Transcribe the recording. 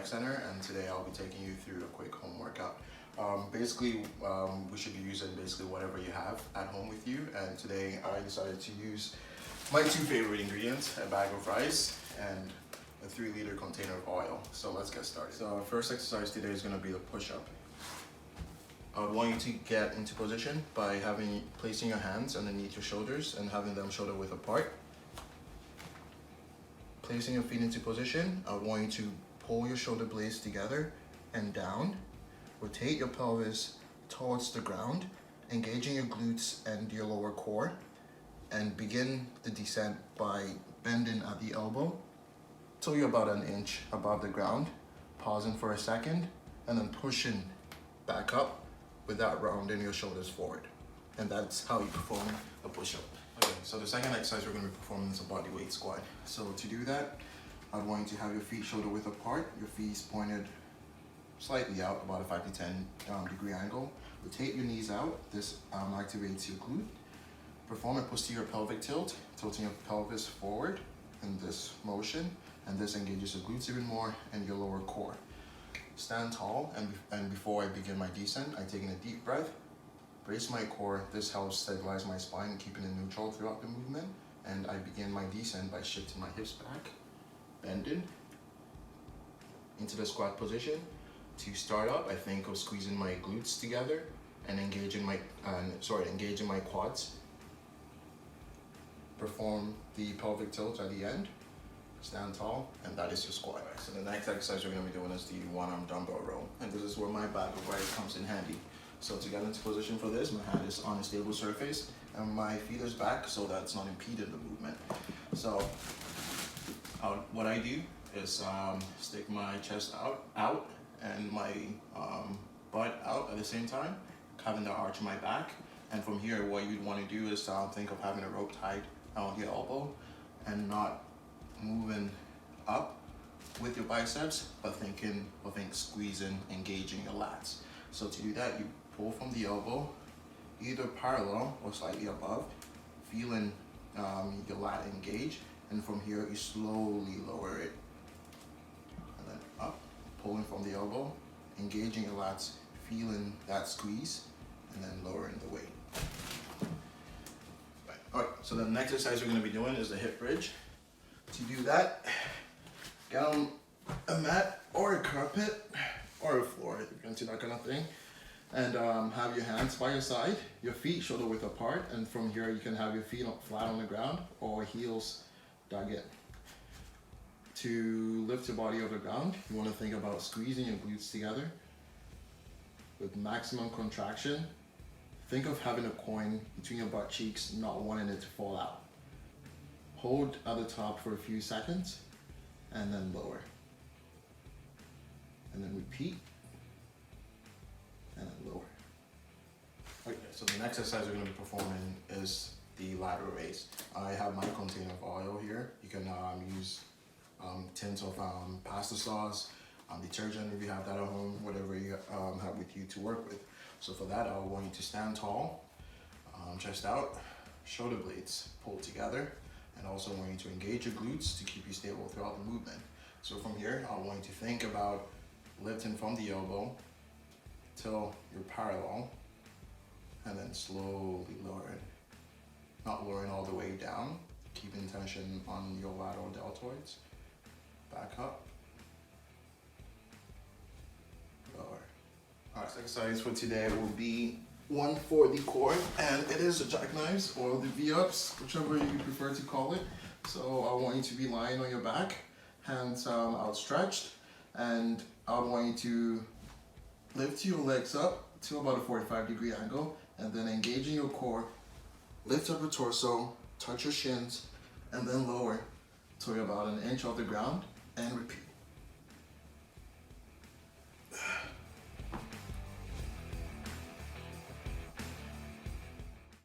Rec Center, and today I'll be taking you through a quick home workout. We should be using basically whatever you have at home with you, and today I decided to use my two favorite ingredients, a bag of rice and a 3-liter container of oil. So let's get started. So our first exercise today is going to be the push-up. I would want you to get into position by placing your hands underneath your shoulders and having them shoulder width apart. Placing your feet into position, I would want you to pull your shoulder blades together and down. Rotate your pelvis towards the ground, engaging your glutes and your lower core, and begin the descent by bending at the elbow till you're about an inch above the ground, pausing for a second, and then pushing back up without rounding your shoulders forward. And that's how you perform a push-up. Okay, so the second exercise we're going to be performing is a body weight squat. So to do that, I'd want you to have your feet shoulder width apart, your feet pointed slightly out, about a 5 to 10 degree angle. Rotate your knees out. This activates your glute. Perform a posterior pelvic tilt, tilting your pelvis forward in this motion, and this engages your glutes even more and your lower core. Stand tall, and before I begin my descent, I take in a deep breath, brace my core. This helps stabilize my spine and keeping it neutral throughout the movement. And I begin my descent by shifting my hips back, bending into the squat position. To start up, I think of squeezing my glutes together and engaging my quads. Perform the pelvic tilt at the end. Stand tall, and that is your squat. So the next exercise we're going to be doing is the one-arm dumbbell row, and this is where my bag of rice comes in handy. So to get into position for this, my hand is on a stable surface and my feet is back so that it's not impeding the movement. So what I do is stick my chest out and my butt out at the same time, having the arch in my back. And from here, what you'd want to do is think of having a rope tied around your elbow and not moving up with your biceps, but think squeezing, engaging your lats. So to do that, you pull from the elbow, either parallel or slightly above, feeling your lat engage, and from here you slowly lower it, and then up, pulling from the elbow, engaging your lats, feeling that squeeze, and then lowering the weight. Alright, so the next exercise we're going to be doing is the hip bridge. To do that, get on a mat or a carpet or a floor if you're into that kind of thing, and have your hands by your side, your feet shoulder width apart, and from here you can have your feet flat on the ground or heels dug in. To lift your body off the ground, you want to think about squeezing your glutes together with maximum contraction. Think of having a coin between your butt cheeks, not wanting it to fall out. Hold at the top for a few seconds and then lower. And then repeat and then lower. Okay, so the next exercise we're going to be performing is the lateral raise. I have my container of oil here. You can use tins of pasta sauce, detergent if you have that at home, whatever you have with you to work with. So for that, I want you to stand tall, chest out, shoulder blades pulled together, and also want you to engage your glutes to keep you stable throughout the movement. So from here, I want you to think about lifting from the elbow till you're parallel, and then slowly lowering. Not lowering all the way down, keeping tension on your lateral deltoids. Back up, lower. Alright, so exercise for today will be one for the core, and it is the jackknives or the V-ups, whichever you prefer to call it. So I want you to be lying on your back, hands outstretched, and I want you to lift your legs up to about a 45 degree angle, and then engaging your core, lift up your torso, touch your shins, and then lower till you're about an inch off the ground, and repeat.